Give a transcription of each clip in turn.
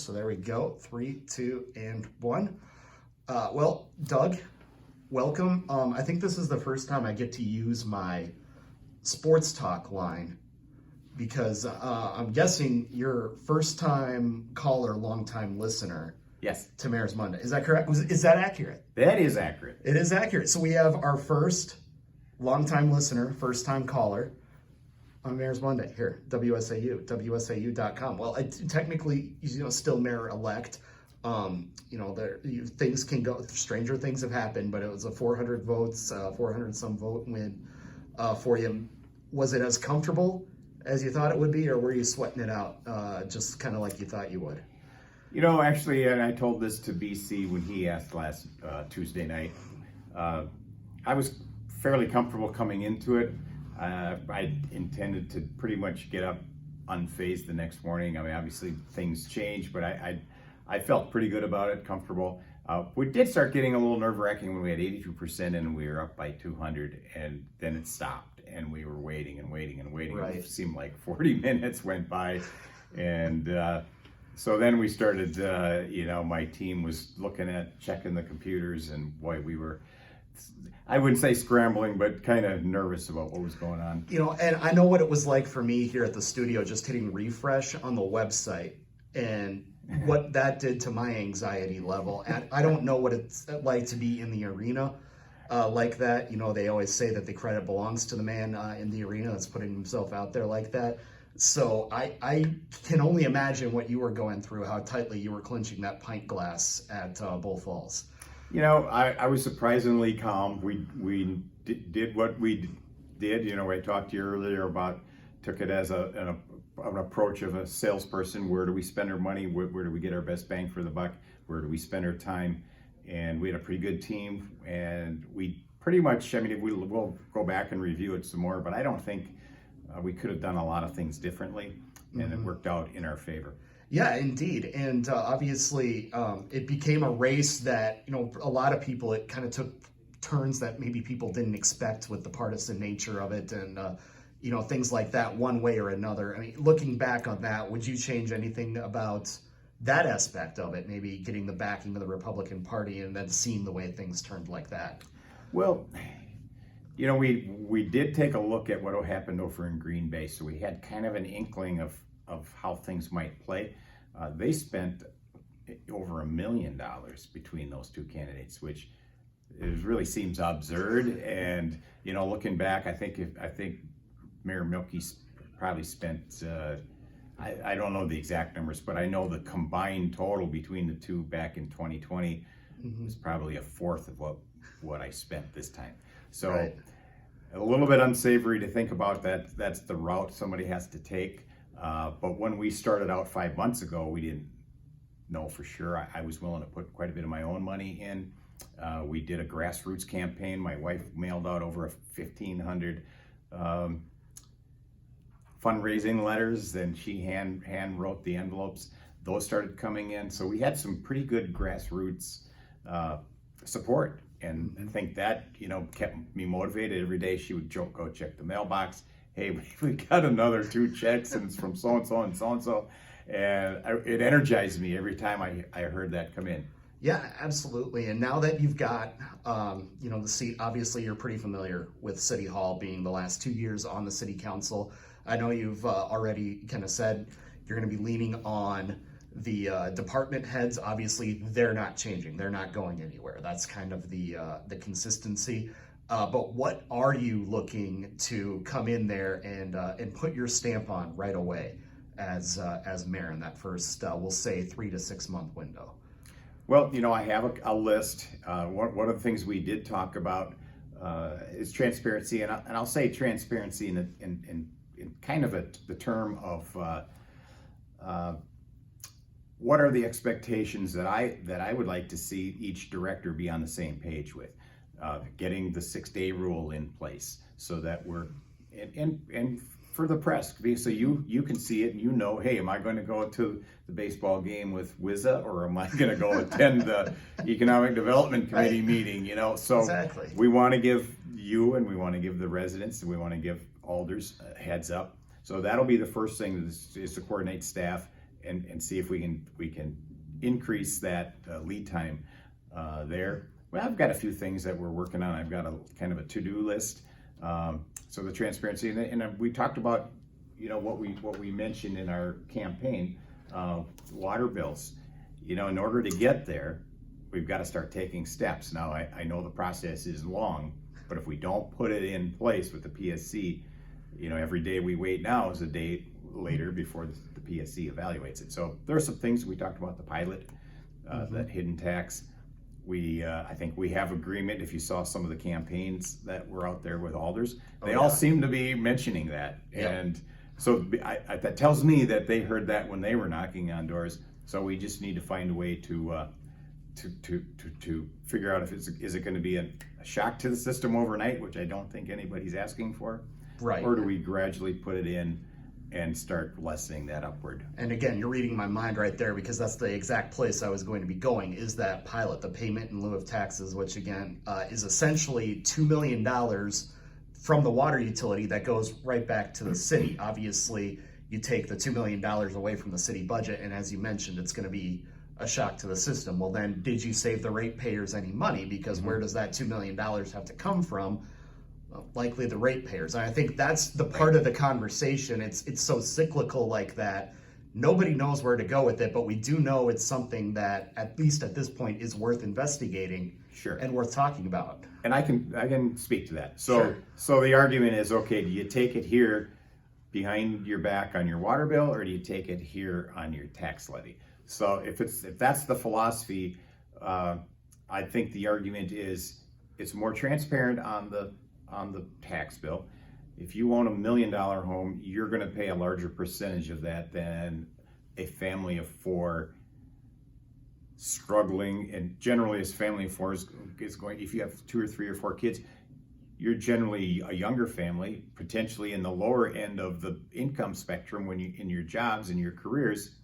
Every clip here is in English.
So there we go. 3, 2, and 1. Doug, welcome. I think this is the first time I get to use my sports talk line because I'm guessing you're first time caller, long time listener. Yes. To Mayor's Monday. Is that correct? Is that accurate? That is accurate. It is accurate. So we have our first long time listener, first time caller on Mayor's Monday here, WSAU, WSAU.com. Well, technically, still mayor-elect. Things can go, stranger things have happened, but it was a 400 votes, 400 some vote win for you. Was it as comfortable as you thought it would be, or were you sweating it out just kind of like you thought you would? Actually, and I told this to BC when he asked last Tuesday night, I was fairly comfortable coming into it. I intended to pretty much get up unfazed the next morning. I mean, obviously things change, but I felt pretty good about it, comfortable. We did start getting a little nerve-wracking when we had 82% and we were up by 200, and then it stopped, and we were waiting and waiting and waiting. Right. It seemed like 40 minutes went by, and so then we started, my team was checking the computers, and boy, we were, I wouldn't say scrambling, but kind of nervous about what was going on. And I know what it was like for me here at the studio, just hitting refresh on the website and what that did to my anxiety level. And I don't know what it's like to be in the arena like that. They always say that the credit belongs to the man in the arena that's putting himself out there like that. So I can only imagine what you were going through, how tightly you were clinching that pint glass at Bull Falls. I was surprisingly calm. We did what we did. I talked to you earlier about, took it as an approach of a salesperson. Where do we spend our money? Where do we get our best bang for the buck? Where do we spend our time? And we had a pretty good team, and we pretty much, we'll go back and review it some more, but I don't think we could have done a lot of things differently, and it worked out in our favor. Yeah, indeed. And obviously, it became a race that, a lot of people, it kind of took turns that maybe people didn't expect with the partisan nature of it and, things like that one way or another. I mean, looking back on that, would you change anything about that aspect of it, maybe getting the backing of the Republican Party and then seeing the way things turned like that? Well, we did take a look at what happened over in Green Bay, so we had kind of an inkling of how things might play. They spent over $1 million between those two candidates, which really seems absurd. And looking back, I think Mayor Milkey probably spent I don't know the exact numbers, but I know the combined total between the two back in 2020 was probably a fourth of what I spent this time. So right. A little bit unsavory to think about that. That's the route somebody has to take. But when we started out 5 months ago, we didn't know for sure. I was willing to put quite a bit of my own money in. We did a grassroots campaign. My wife mailed out over 1,500 fundraising letters, and she hand wrote the envelopes. Those started coming in. So we had some pretty good grassroots support. And I think that, kept me motivated. Every day she would go check the mailbox. Hey, we got another 2 checks, and it's from so-and-so and so-and-so. And it energized me every time I heard that come in. Yeah, absolutely. And now that you've got, the seat, obviously you're pretty familiar with City Hall, being the last 2 years on the City Council. I know you've already kind of said you're going to be leaning on the department heads. Obviously, they're not changing. They're not going anywhere. That's kind of the consistency. But what are you looking to come in there and put your stamp on right away as mayor in that first, we'll say, 3 to 6 month window? Well, I have a list. One of the things we did talk about is transparency, and I'll say transparency in kind of the term of what are the expectations that I would like to see each director be on the same page with. Getting the 6-day rule in place so that we're, and for the press, so you can see it and hey, am I going to go to the baseball game with Wizza, or am I going to go attend the Economic Development Committee meeting, So exactly. We want to give you, and we want to give the residents, and we want to give alders a heads up. So that'll be the first thing, is to coordinate staff and see if we can increase that lead time there. Well, I've got a few things that we're working on. I've got a kind of a to-do list. So the transparency, and we talked about, what we mentioned in our campaign, water bills. In order to get there, we've got to start taking steps. Now, I know the process is long, but if we don't put it in place with the PSC, every day we wait now is a day later before the PSC evaluates it. So there are some things we talked about, the pilot, that hidden tax. I think we have agreement. If you saw some of the campaigns that were out there with alders, they all seem to be mentioning that. Yep. And so that tells me that they heard that when they were knocking on doors. So we just need to find a way to figure out if is it going to be a shock to the system overnight, which I don't think anybody's asking for, right? Or do we gradually put it in and start lessening that upward? And again, you're reading my mind right there, because that's the exact place I was going to be going, is that pilot, the payment in lieu of taxes, which again is essentially $2 million from the water utility that goes right back to the city. Obviously, you take the $2 million away from the city budget, and as you mentioned, it's going to be a shock to the system. Well, then did you save the ratepayers any money? Because where does that $2 million have to come from? Well, likely the ratepayers. And I think that's the part of the conversation. It's so cyclical like that. Nobody knows where to go with it, but we do know it's something that, at least at this point, is worth investigating. Sure. And worth talking about. And I can speak to that. Sure. So the argument is, okay, do you take it here behind your back on your water bill, or do you take it here on your tax levy? So if that's the philosophy, I think the argument is it's more transparent on the tax bill. If you own $1 million home, you're going to pay a larger percentage of that than a family of four struggling. And generally, as family of four is going, if you have 2 or 3 or 4 kids, you're generally a younger family, potentially in the lower end of the income spectrum when you in your jobs and your careers.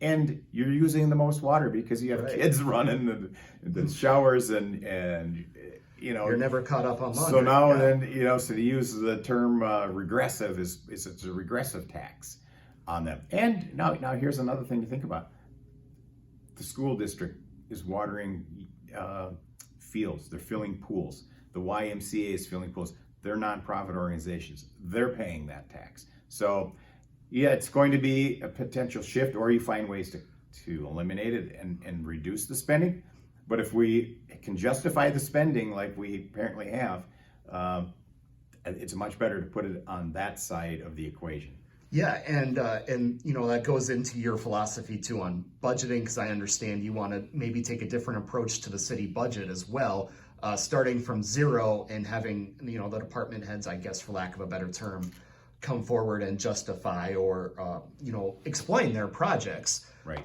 And you're using the most water because you have kids running the showers and you're never caught up on laundry. So now then, so to use the term regressive it's a regressive tax on them. And now here's another thing to think about. The school district is watering fields. They're filling pools. The YMCA is filling pools. They're nonprofit organizations. They're paying that tax. So yeah, it's going to be a potential shift, or you find ways to eliminate it and reduce the spending. But if we can justify the spending like we apparently have, it's much better to put it on that side of the equation. Yeah, and that goes into your philosophy too on budgeting, because I understand you want to maybe take a different approach to the city budget as well, starting from zero and having the department heads, I guess for lack of a better term, come forward and justify or explain their projects. Right.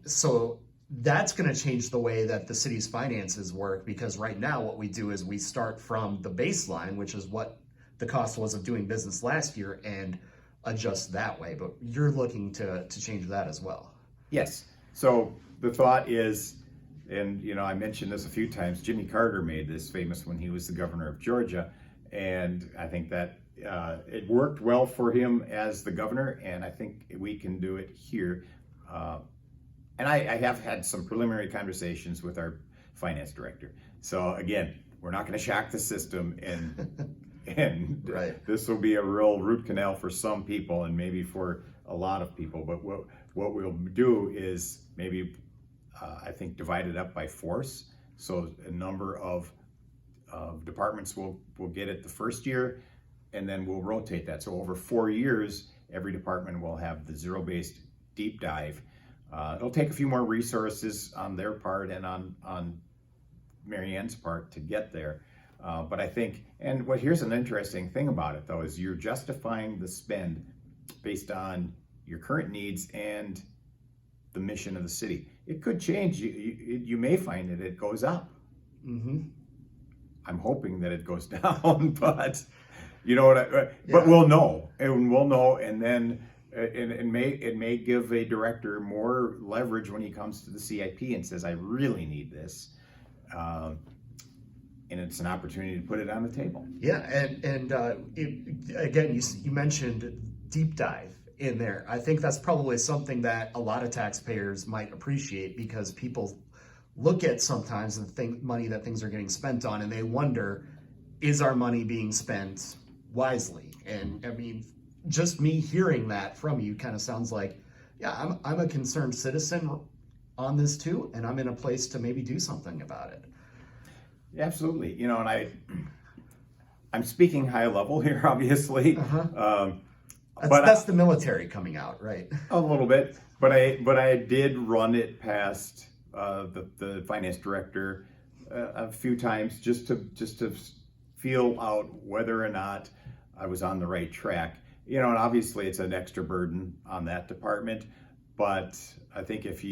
So that's going to change the way that the city's finances work, because right now what we do is we start from the baseline, which is what the cost was of doing business last year, and adjust that way. But you're looking to change that as well. Yes. So the thought is, and I mentioned this a few times, Jimmy Carter made this famous when he was the governor of Georgia, and I think that it worked well for him as the governor, and I think we can do it here. And I have had some preliminary conversations with our finance director. So again, we're not going to shock the system, and right. This will be a real root canal for some people and maybe for a lot of people. But what we'll do is maybe I think divide it up by force. So a number of departments will get it the first year, and then we'll rotate that. So over 4 years, every department will have the zero-based deep dive. It'll take a few more resources on their part and on Mary Ann's part to get there. But I think, and here's an interesting thing about it though, is you're justifying the spend based on your current needs and the mission of the city. It could change. You may find that it goes up. Mm-hmm. I'm hoping that it goes down, but but we'll know, and then it may give a director more leverage when he comes to the CIP and says, I really need this. And it's an opportunity to put it on the table. Yeah, and again, you mentioned deep dive, in there. I think that's probably something that a lot of taxpayers might appreciate, because people look at sometimes the money that things are getting spent on, and they wonder, is our money being spent wisely? And I mean, just me hearing that from you kind of sounds like, yeah, I'm a concerned citizen on this too, and I'm in a place to maybe do something about it. Absolutely. You know, and I'm speaking high level here, obviously. That's the military coming out, right? A little bit, but I did run it past the finance director a few times just to feel out whether or not I was on the right track. You know, and obviously it's an extra burden on that department, but I think if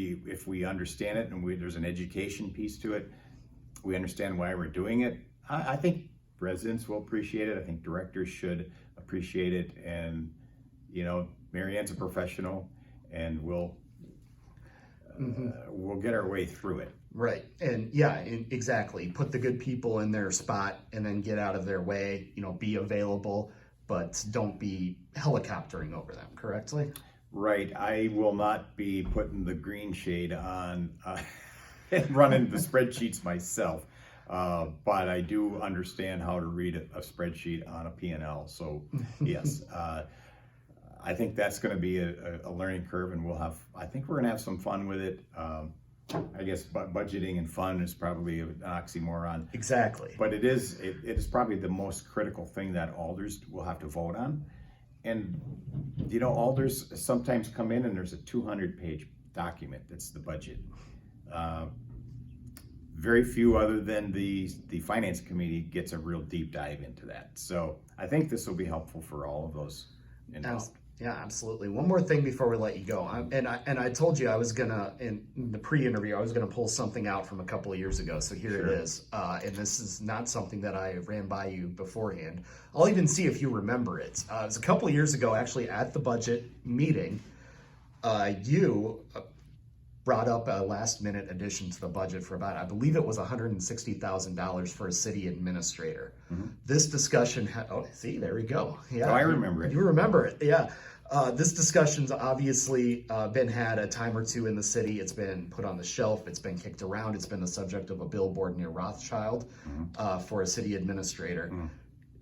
we understand it and there's an education piece to it, we understand why we're doing it. I think residents will appreciate it. I think directors should appreciate it, and you know, Mary Ann's a professional, and we'll get our way through it. Right. And yeah, exactly. Put the good people in their spot and then get out of their way, you know, be available, but don't be helicoptering over them, correctly? Right. I will not be putting the green shade on and running the spreadsheets myself. But I do understand how to read a spreadsheet on a P&L. So yes, I think that's going to be a learning curve, and I think we're going to have some fun with it. I guess budgeting and fun is probably an oxymoron. Exactly. But it is probably the most critical thing that alders will have to vote on. And, you know, alders sometimes come in and there's a 200-page document that's the budget. Very few other than the finance committee gets a real deep dive into that. So I think this will be helpful for all of those involved. Yeah, absolutely. One more thing before we let you go. I told you I was gonna, in the pre-interview, I was gonna pull something out from a couple of years ago. So here it is. And this is not something that I ran by you beforehand. I'll even see if you remember it. It was a couple of years ago, actually, at the budget meeting. You brought up a last-minute addition to the budget for about, I believe it was $160,000 for a city administrator. Mm-hmm. This discussion see, there we go. Yeah, I remember it. You remember it, yeah. This discussion's obviously been had a time or two in the city. It's been put on the shelf. It's been kicked around. It's been the subject of a billboard near Rothschild for a city administrator. Mm-hmm.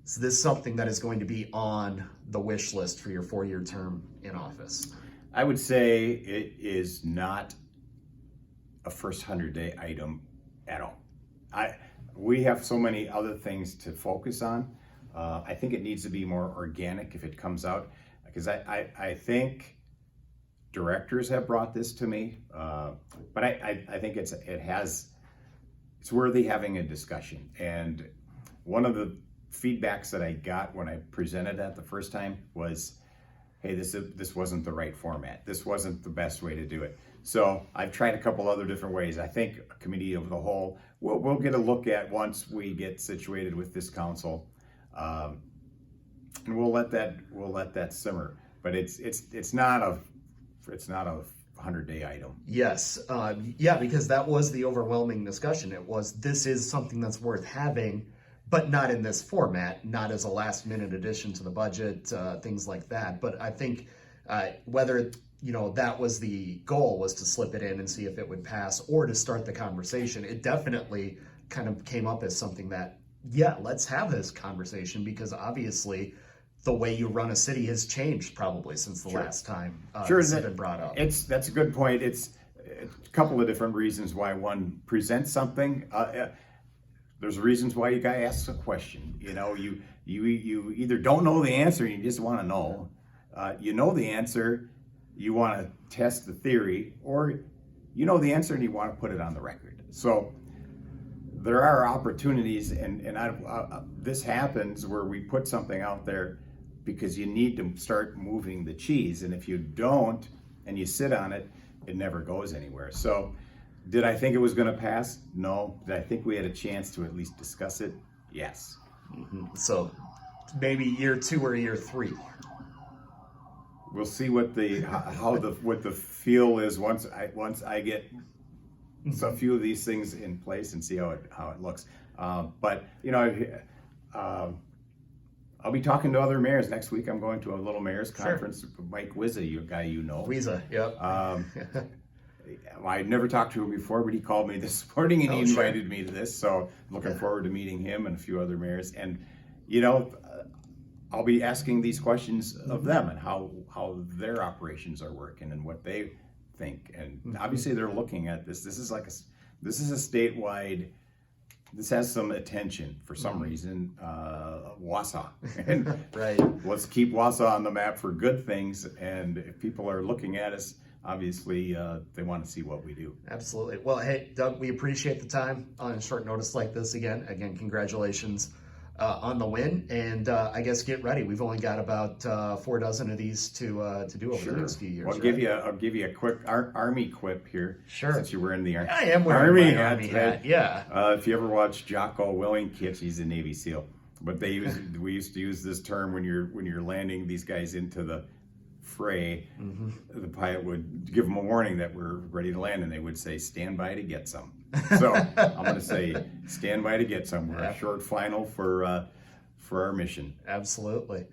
Is this something that is going to be on the wish list for your 4-year term in office? I would say it is not a first 100-day item at all. We have so many other things to focus on. I think it needs to be more organic if it comes out, because I think directors have brought this to me, but I think it's worthy having a discussion. And one of the feedbacks that I got when I presented that the first time was, hey, this wasn't the right format. This wasn't the best way to do it. So I've tried a couple other different ways. I think a committee of the whole, we'll get a look at once we get situated with this council, and we'll let that simmer. But it's not a 100-day item. Yes, yeah, because that was the overwhelming discussion. It was, this is something that's worth having, but not in this format, not as a last-minute addition to the budget, things like that. But I think whether, you know, that was the goal, was to slip it in and see if it would pass, or to start the conversation, it definitely kind of came up as something that, yeah, let's have this conversation, because obviously the way you run a city has changed probably since the last time it's been brought up. That's a good point. It's a couple of different reasons why one presents something. There's reasons why you guy asks a question. You know, you either don't know the answer and you just want to know. You know the answer, you want to test the theory, or you know the answer and you want to put it on the record. So there are opportunities, and this happens where we put something out there because you need to start moving the cheese, and if you don't and you sit on it, it never goes anywhere. So did I think it was going to pass? No. Did I think we had a chance to at least discuss it? Yes. Mm-hmm. So maybe year 2 or year 3. We'll see what the feel is once I get a few of these things in place and see how it looks. But you know, I'll be talking to other mayors next week. I'm going to a little mayor's Sure. conference. Mike Wizza, you guy you know. Weeza, yep. I'd never talked to him before, but he called me this morning and he Oh, sure. invited me to this. So I'm looking Yeah. forward to meeting him and a few other mayors. And I'll be asking these questions of them and how their operations are working and what they think. And obviously they're looking at this. This is a statewide. This has some attention for some reason. Wausau, and Right. let's keep Wausau on the map for good things. And if people are looking at us, obviously they want to see what we do. Absolutely. Well, hey, Doug, we appreciate the time on short notice like this again. Again, congratulations on the win, and I guess get ready. We've only got about 4 dozen of these to do over the next few years. Well, I'll give you a quick Army quip here. Sure. Since you're wearing the I am wearing my Army hat. today. Yeah. If you ever watch Jocko Willink, he's a Navy SEAL. But we used to use this term when you're landing these guys into the fray. The pilot would give them a warning that we're ready to land, and they would say, "Stand by to get some." So I'm going to say, "Stand by to get some." We're a short final for our mission. Absolutely.